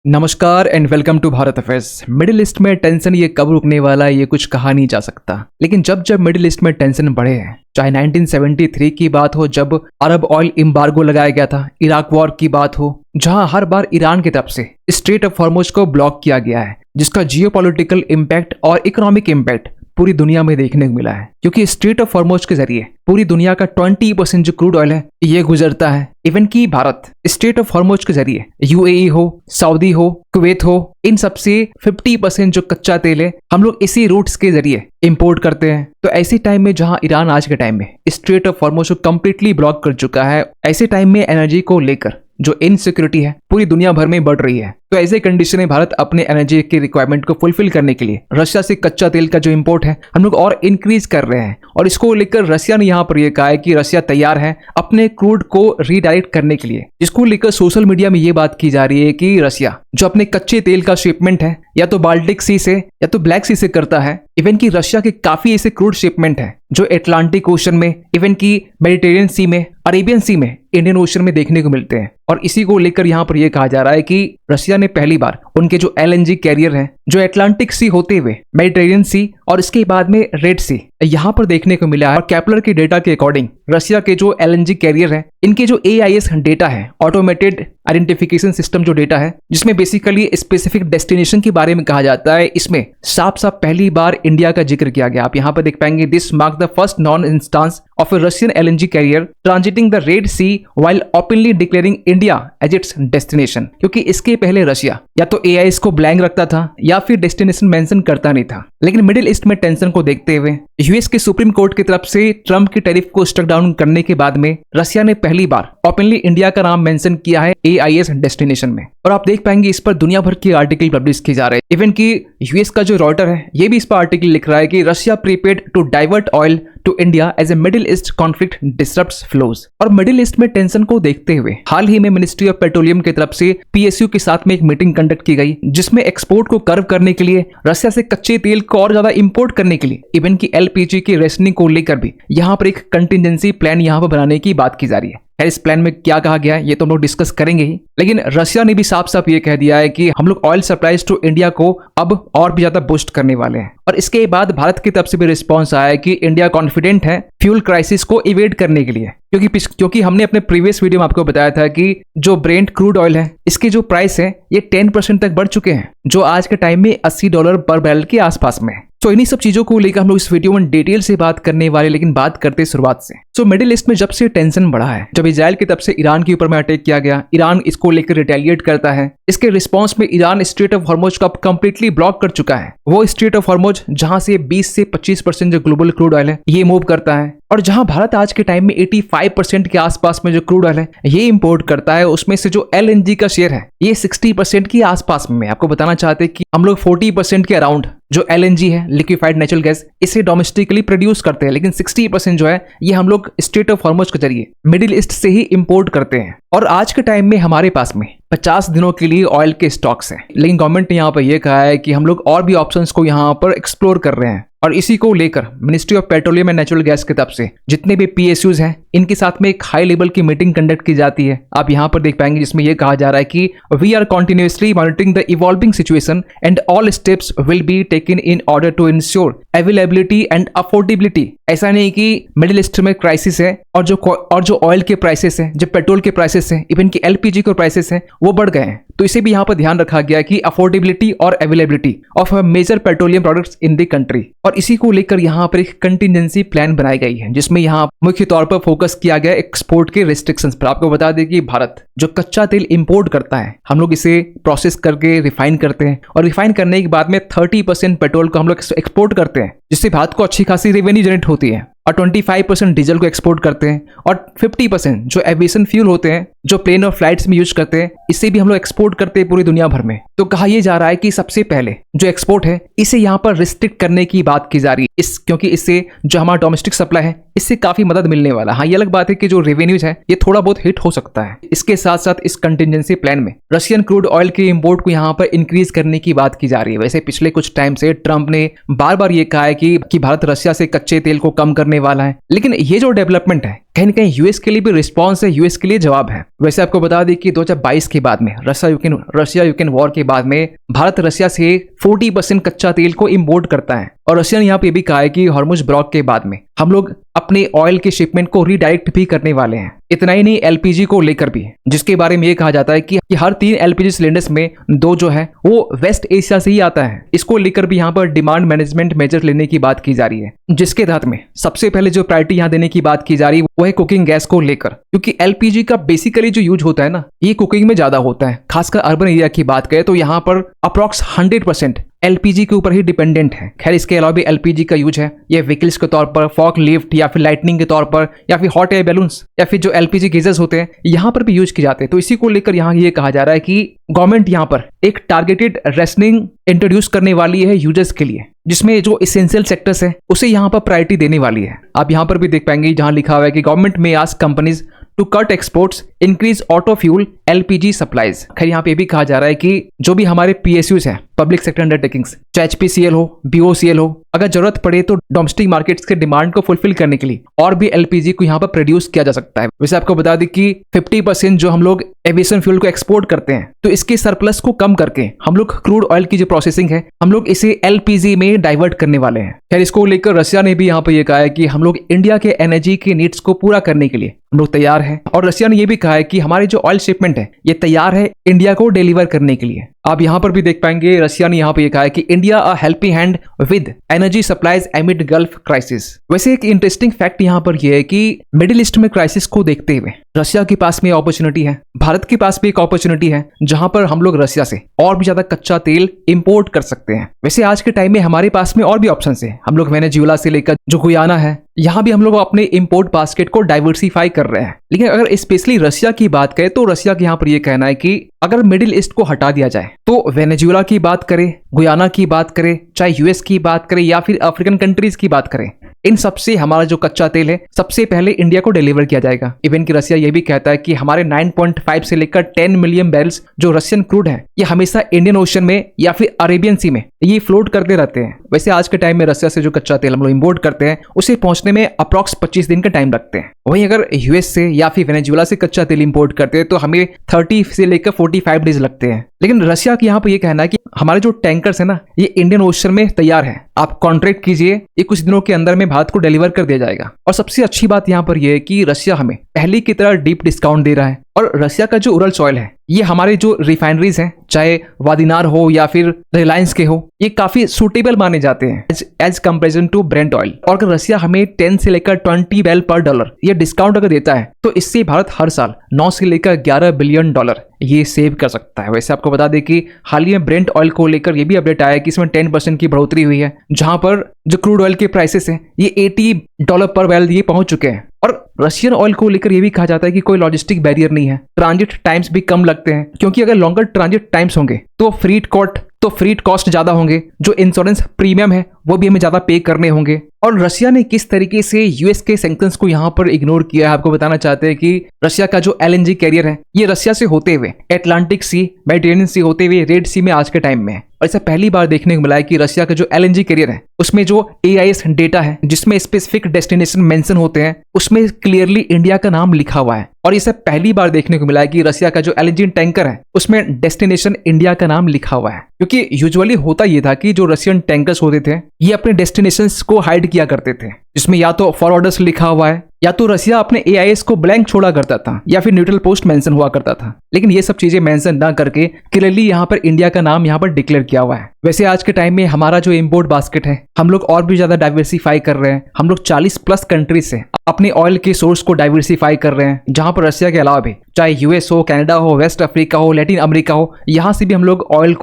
नमस्कार and welcome to Bharat affairs. Middle east में tension ये कब रुकने वाला है ये कुछ कहा नहीं जा सकता, लेकिन जब मिडिल ईस्ट में टेंशन बढ़े हैं, चाहे 1973 की बात हो जब अरब ऑयल एम्बार्गो लगाया गया था, इराक वॉर की बात हो जहां हर बार ईरान की तरफ से स्ट्रेट ऑफ हॉर्मुज को ब्लॉक किया गया है, जिसका जियोपॉलिटिकल इम्पैक्ट और इकोनॉमिक इम्पैक्ट पूरी दुनिया में देखने को मिला है, क्योंकि स्ट्रेट ऑफ हॉर्मुज के जरिए पूरी दुनिया का 20% जो क्रूड ऑयल है ये गुजरता है। इवन की भारत स्ट्रेट ऑफ हॉर्मुज के जरिए यूएई हो, सऊदी हो, कुवैत हो, इन सबसे 50% जो कच्चा तेल है हम लोग इसी रूट्स के जरिए इंपोर्ट करते हैं। तो ऐसे टाइम में जहां ईरान आज के टाइम में स्ट्रेट ऑफ हॉर्मुज को कंप्लीटली ब्लॉक कर चुका है, ऐसे टाइम में एनर्जी को लेकर जो इनसिक्योरिटी है पूरी दुनिया भर में बढ़ रही है। तो ऐसे कंडीशन में भारत अपने एनर्जी की रिक्वायरमेंट को फुलफिल करने के लिए रशिया से कच्चा तेल का जो इंपोर्ट है हम लोग और इंक्रीज कर रहे हैं, और इसको लेकर रशिया ने यहाँ पर यह कहा है कि रशिया तैयार है अपने क्रूड को रीडायरेक्ट करने के लिए, जिसको लेकर सोशल मीडिया में ये बात की जा रही है कि रशिया जो अपने कच्चे तेल का शिपमेंट है या तो बाल्टिक सी से या तो ब्लैक सी से करता है। इवन की रशिया के काफी ऐसे क्रूड शिपमेंट है जो एटलांटिक ओशन में, इवन की मेडिटेरियन सी में, अरेबियन सी में, इंडियन ओशन में देखने को मिलते हैं। और इसी को लेकर यहाँ पर यह कहा जा रहा है कि रशिया ने पहली बार उनके जो एलएनजी कैरियर हैं जो एटलांटिक सी होते हुए मेडिटेरियन सी और इसके बाद में रेड सी यहाँ पर देखने को मिला है। और कैपलर के डेटा के अकॉर्डिंग रशिया के जो एलएनजी कैरियर है इनके जो AIS डेटा है, ऑटोमेटेड आइडेंटिफिकेशन सिस्टम जो डेटा है, जिसमें बेसिकली स्पेसिफिक डेस्टिनेशन के बारे में कहा जाता है, इसमें साफ साफ पहली बार इंडिया का जिक्र किया गया। आप यहाँ पर देख पाएंगे, this mark the first known instance of a Russian LNG carrier transiting the Red Sea while openly declaring India as its destination. क्योंकि इसके पहले रशिया या तो AIS को ब्लैंक रखता था या फिर डेस्टिनेशन मेंशन करता नहीं था। लेकिन मिडिल ईस्ट में टेंशन को देखते हुए यूएस के सुप्रीम कोर्ट की तरफ से ट्रम्प की टैरिफ को स्टक डाउन करने के बाद में रशिया ने पहली बार ओपनली इंडिया का नाम मेंशन किया है AIS डेस्टिनेशन में। और आप देख पाएंगे इस पर दुनिया भर के आर्टिकल पब्लिश किए जा रहे हैं। इवन की यूएस का जो रॉयटर है ये भी इस पर आर्टिकल लिख रहा है कि Russia prepared to divert oil to India as a Middle East conflict disrupts flows. और मिडिल ईस्ट में टेंशन को देखते हुए हाल ही में मिनिस्ट्री ऑफ पेट्रोलियम की तरफ से PSU के साथ में एक मीटिंग कंडक्ट की गई, जिसमें एक्सपोर्ट को कर्व करने के लिए, रशिया से कच्चे तेल को और ज्यादा इंपोर्ट करने के लिए, इवन की LPG की रेशनिंग को लेकर भी यहाँ पर एक कंटिजेंसी प्लान यहाँ पर बनाने की बात की जा रही है। इस प्लान में क्या कहा गया है ये तो हम लोग डिस्कस करेंगे ही, लेकिन रशिया ने भी साफ साफ ये कह दिया है कि हम लोग ऑयल सप्लाईज टू इंडिया को अब और भी ज्यादा बूस्ट करने वाले हैं। और इसके बाद भारत की तरफ से भी रिस्पांस आया है कि इंडिया कॉन्फिडेंट है फ्यूल क्राइसिस को इवेट करने के लिए, क्योंकि हमने अपने प्रीवियस वीडियो में आपको बताया था कि जो ब्रेंट क्रूड ऑयल है इसके जो प्राइस है ये 10% तक बढ़ चुके हैं, जो आज के टाइम में $80 पर बैरल के आसपास में। तो इन्हीं सब चीजों को लेकर हम लोग इस वीडियो में डिटेल से बात करने वाले, लेकिन बात करते शुरुआत से। सो मिडिल ईस्ट में जब से टेंशन बढ़ा है, जब इजराइल की तरफ से ईरान के ऊपर में अटैक किया गया, ईरान इसको लेकर रिटेलिएट करता है। इसके रिस्पांस में ईरान स्ट्रेट ऑफ हॉर्मुज को कंप्लीटली ब्लॉक कर चुका है। वो स्ट्रेट ऑफ हॉर्मुज जहां से 20 से 25% जो ग्लोबल क्रूड ऑयल है ये मूव करता है, और जहां भारत आज के टाइम में 85% के आसपास में जो क्रूड ऑयल है ये इंपोर्ट करता है, उसमें से जो LNG का शेयर है ये 60% के आसपास में। आपको बताना चाहते हैं कि हम लोग 40% के अराउंड जो LNG है, लिक्विफाइड नेचुरल गैस, इसे डोमेस्टिकली प्रोड्यूस करते हैं, लेकिन 60% जो है ये हम लोग स्ट्रेट ऑफ हॉर्मुज के जरिए मिडिल ईस्ट से ही इंपोर्ट करते हैं। और आज के टाइम में हमारे पास में 50 दिनों के लिए ऑयल के स्टॉक्स हैं, लेकिन गवर्नमेंट ने यहाँ पर यह कहा है कि हम लोग और भी ऑप्शंस को यहाँ पर एक्सप्लोर कर रहे हैं। और इसी को लेकर ministry of petroleum and natural gas की तरफ से जितने भी PSUs हैं इनके साथ में एक हाई लेवल की मीटिंग कंडक्ट की जाती है। आप यहाँ पर देख पाएंगे, जिसमें यह कहा जा रहा है कि we are continuously monitoring the evolving situation and all steps will be taken in order to ensure availability and affordability. ऐसा नहीं कि मिडिल ईस्ट में क्राइसिस है और जो ऑयल के प्राइसेस हैं, जो पेट्रोल के प्राइसेस हैं, इवन की LPG के प्राइसेस हैं वो बढ़ गए हैं। तो इसे भी यहाँ पर ध्यान रखा गया कि अफोर्डेबिलिटी और availability of major petroleum products in the country. और इसी को लेकर यहाँ पर एक कंटिजेंसी प्लान बनाई गई है, जिसमें यहाँ मुख्य तौर पर फोकस किया गया एक्सपोर्ट के रिस्ट्रिक्शंस पर। आपको बता दें कि भारत जो कच्चा तेल इंपोर्ट करता है हम लोग इसे प्रोसेस करके रिफाइन करते हैं, और रिफाइन करने के बाद में 30% पेट्रोल को हम लोग एक्सपोर्ट करते हैं, जिससे भारत को अच्छी खासी रेवेन्यू जनरेट होती है। और 25% डीजल को एक्सपोर्ट करते हैं, और 50% जो एविएशन फ्यूल होते हैं जो प्लेन और फ्लाइट्स में यूज करते हैं इसे भी हम लोग एक्सपोर्ट करते हैं पूरी दुनिया भर में। तो कहा यह जा रहा है कि सबसे पहले जो एक्सपोर्ट है इसे यहाँ पर रिस्ट्रिक्ट करने की बात की जा रही है, क्योंकि इससे जो हमारा डोमेस्टिक सप्लाई है इससे काफी मदद मिलने वाला। हाँ, ये अलग बात है कि जो रेवेन्यूज है ये थोड़ा बहुत हिट हो सकता है। इसके साथ साथ इस कंटिजेंसी प्लान में रशियन क्रूड ऑयल के इंपोर्ट को यहाँ पर इंक्रीज करने की बात की जा रही है। वैसे पिछले कुछ टाइम से ट्रंप ने बार बार ये कहा है कि भारत रशिया से कच्चे तेल को कम करने वाला है, लेकिन ये जो डेवलपमेंट है कहीं ना कहीं यूएस के लिए भी रिस्पॉन्स है, यूएस के लिए जवाब है। वैसे आपको बता दें कि 2022 के बाद में रशिया यूक्रेन वॉर के बाद में भारत रशिया से 40% कच्चा तेल को इंपोर्ट करता है, और रशिया ने यहाँ पे भी कहा है कि हॉर्मुज ब्लॉक के बाद में हम लोग अपने ऑयल के शिपमेंट को रीडायरेक्ट भी करने वाले हैं। इतना ही नहीं, एलपीजी को लेकर भी, जिसके बारे में ये कहा जाता है कि हर 3 एलपीजी सिलेंडर्स में 2 जो है वो वेस्ट एशिया से ही आता है। इसको लेकर भी यहाँ पर डिमांड मैनेजमेंट मेजर लेने की बात की जा रही है, जिसके तहत में सबसे पहले जो प्रायोरिटी यहाँ देने की बात की जा रही है वो है कुकिंग गैस को लेकर, क्योंकि एलपीजी का बेसिकली जो यूज होता है ना, ये कुकिंग में ज्यादा होता है। खासकर अर्बन एरिया की बात करें तो यहाँ पर अप्रॉक्स 100% एलपीजी के ऊपर ही डिपेंडेंट है। खैर, इसके अलावा भी एलपीजी का यूज है, ये व्हीकल्स के तौर पर, फॉक लिफ्ट या फिर लाइटनिंग के तौर पर, या फिर हॉट एयर बैलून्स, या फिर जो एलपीजी गीजर्स होते हैं यहाँ पर भी यूज किए जाते हैं। तो इसी को लेकर यहाँ ये कहा जा रहा है कि गवर्नमेंट यहाँ पर एक टारगेटेड रेशनिंग इंट्रोड्यूस करने वाली है यूजर्स के लिए, जिसमें जो इसेंशियल सेक्टर्स है उसे यहाँ पर प्रायोरिटी देने वाली है। आप यहाँ पर भी देख पाएंगे जहां लिखा हुआ है कि गवर्नमेंट में ask companies to cut exports, increase auto fuel LPG supplies. खैर, यहाँ पे भी कहा जा रहा है कि जो भी हमारे पीएसयूज हैं, पब्लिक सेक्टर अंडरटेकिंग्स, चाहे एचपीसीएल हो, बीओसीएल हो, अगर जरूरत पड़े तो डोमेस्टिक मार्केट्स के डिमांड को फुलफिल करने के लिए और भी एलपीजी को यहाँ पर प्रोड्यूस किया जा सकता है। वैसे आपको बता दें कि 50% जो हम लोग एविएशन फ्यूल को एक्सपोर्ट करते हैं, तो इसके सरप्लस को कम करके हम लोग क्रूड ऑयल की जो प्रोसेसिंग है, हम लोग इसे एलपीजी में डाइवर्ट करने वाले हैं। खैर, इसको लेकर रशिया ने भी यहाँ पर यह कहा है कि हम लोग इंडिया के एनर्जी के नीड्स को पूरा करने के लिए हम लोग तैयार हैं, और रशिया ने यह भी कहा है कि हमारी जो ऑयल शिपमेंट है ये तैयार है इंडिया को डिलीवर करने के लिए। आप यहाँ पर भी देख पाएंगे रशिया ने यहाँ पे कहा है कि India a helping hand with energy supplies एमिड gulf crisis. वैसे एक इंटरेस्टिंग फैक्ट यहाँ पर यह है कि मिडिल ईस्ट में क्राइसिस को देखते हुए रशिया के पास में अपॉर्चुनिटी है, भारत के पास भी एक अपॉर्चुनिटी है जहां पर हम लोग रशिया से और भी ज्यादा कच्चा तेल इंपोर्ट कर सकते हैं। वैसे आज के टाइम में हमारे पास में और भी ऑप्शन है, हम लोग वेनेजुएला से लेकर जो गुयाना है, यहाँ भी हम लोग अपने इंपोर्ट बास्केट को डाइवर्सिफाई कर रहे हैं। लेकिन अगर स्पेशली रशिया की बात करें तो रशिया के यहाँ पर यह कहना है कि अगर मिडिल ईस्ट को हटा दिया जाए तो वेनेजुएला की बात करें, गुयाना की बात करें, चाहे यूएस की बात करें या फिर अफ्रीकन कंट्रीज की बात करें, इन सबसे हमारा जो कच्चा तेल है सबसे पहले इंडिया को डिलीवर किया जाएगा। इवन कि रशिया ये भी कहता है कि हमारे 9.5 से लेकर 10 मिलियन बैरल्स जो रशियन क्रूड है ये हमेशा इंडियन ओशन में या फिर अरेबियन सी में ये फ्लोट करते रहते हैं। वैसे आज के टाइम में रशिया से जो कच्चा तेल हम लोग इंपोर्ट करते हैं उसे पहुंचने में अप्रॉक्स 25 दिन का टाइम लगते हैं। वहीं अगर यूएस से या फिर वेनेजुएला से कच्चा तेल इंपोर्ट करते हैं तो हमें 30 से लेकर 45 डेज लगते हैं। लेकिन रशिया के यहाँ पर यह कहना है कि हमारे जो टैंकर्स है ना ये इंडियन ओशन में तैयार है, आप कॉन्ट्रैक्ट कीजिए, ये कुछ दिनों के अंदर में भारत को डिलीवर कर दिया जाएगा। और सबसे अच्छी बात यहाँ पर यह है कि रशिया हमें पहले की तरह डीप डिस्काउंट दे रहा है, और रशिया का जो उरल्स ऑयल है ये हमारे जो रिफाइनरीज हैं, चाहे वादिनार हो या फिर रिलायंस के हो, ये काफी सूटेबल माने जाते हैं as comparison to Brent oil. और अगर रशिया हमें 10 से लेकर 20 बैरल पर डॉलर ये डिस्काउंट अगर देता है तो इससे भारत हर साल 9 से लेकर 11 बिलियन डॉलर ये सेव कर सकता है। वैसे आपको बता दें कि हाल ही में ब्रेंट ऑयल को लेकर ये भी अपडेट आया कि इसमें 10% की बढ़ोतरी हुई है, जहां पर जो क्रूड ऑयल के प्राइसेस हैं ये $80 पर बैरल ये पहुंच चुके हैं। और रशियन ऑयल को लेकर यह भी कहा जाता है कि कोई लॉजिस्टिक बैरियर नहीं है, ट्रांजिट टाइम्स भी कम लगते हैं, क्योंकि अगर लॉन्गर ट्रांजिट टाइम्स होंगे तो फ्रीट कॉस्ट ज्यादा होंगे, जो इंश्योरेंस प्रीमियम है वो भी हमें ज्यादा पे करने होंगे। और रशिया ने किस तरीके से यूएस के सैंक्शंस को यहाँ पर इग्नोर किया है, आपको बताना चाहते हैं कि रशिया का जो एलएनजी कैरियर है ये रशिया से होते हुए अटलांटिक सी, मेडिटेरेनियन सी होते हुए रेड सी में आज के टाइम में है। और ऐसा पहली बार देखने को मिला है कि रशिया का जो एलएनजी कैरियर है उसमें जो AIS डेटा है जिसमें स्पेसिफिक डेस्टिनेशन मेंशन होते हैं उसमें क्लियरली इंडिया का नाम लिखा हुआ है। और इसे पहली बार देखने को मिला है कि रशिया का जो एलएनजी टैंकर है उसमें डेस्टिनेशन इंडिया का नाम लिखा हुआ है, क्योंकि यूजुअली होता ये था कि जो रशियन टैंकर्स होते थे ये अपने डेस्टिनेशंस को हाइड किया करते थे, जिसमें या तो फॉरवर्डर्स लिखा हुआ है या तो रशिया अपने AIS को ब्लैंक छोड़ा करता था या फिर न्यूट्रल पोस्ट मेंशन हुआ करता था। लेकिन ये सब चीजें मेंशन ना करके क्लियरली यहाँ पर इंडिया का नाम यहाँ पर डिक्लेयर किया हुआ है। वैसे आज के टाइम में हमारा जो इंपोर्ट बास्केट है हम लोग और भी ज्यादा डाइवर्सिफाई कर रहे हैं। हम लोग 40+ कंट्रीज से अपने ऑयल के सोर्स को डाइवर्सिफाई कर रहे हैं, जहां पर रशिया के अलावा भी चाहे यूएस हो, कनाडा हो, वेस्ट अफ्रीका हो, लैटिन अमेरिका हो, यहाँ से भी हम लोग ऑयल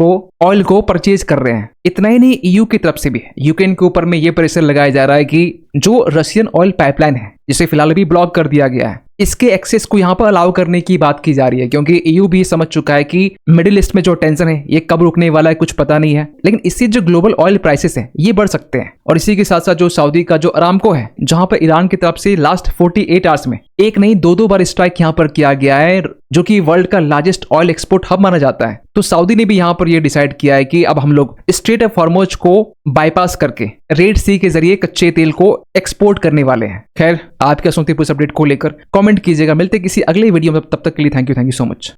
को परचेज कर रहे हैं। इतना ही नहीं, EU की तरफ से भी यूक्रेन के ऊपर में ये प्रेशर लगाया जा रहा है कि जो रशियन ऑयल पाइपलाइन है जिसे फिलहाल भी ब्लॉक कर दिया गया है, इसके एक्सेस को यहाँ पर अलाउ करने की बात की जा रही है, क्योंकि EU भी समझ चुका है कि मिडिल ईस्ट में जो टेंशन है ये कब रुकने वाला है कुछ पता नहीं है। लेकिन इससे जो ग्लोबल ऑयल प्राइसेस है ये बढ़ सकते हैं। और इसी के साथ साथ जो सऊदी का जो अरामको है, जहां पर ईरान की तरफ से लास्ट 48 आवर्स में एक नहीं 2 बार स्ट्राइक यहाँ पर किया गया है जो कि वर्ल्ड का लार्जेस्ट ऑयल एक्सपोर्ट हब माना जाता है। तो सऊदी ने भी यहाँ पर यह डिसाइड किया है कि अब हम लोग स्ट्रेट ऑफ हॉर्मुज को बाईपास करके रेड सी के जरिए कच्चे तेल को एक्सपोर्ट करने वाले हैं। खैर, आप क्या सुनते हैं इस अपडेट को लेकर कमेंट कीजिएगा। मिलते किसी अगले वीडियो में, तब तक के लिए थैंक यू सो मच।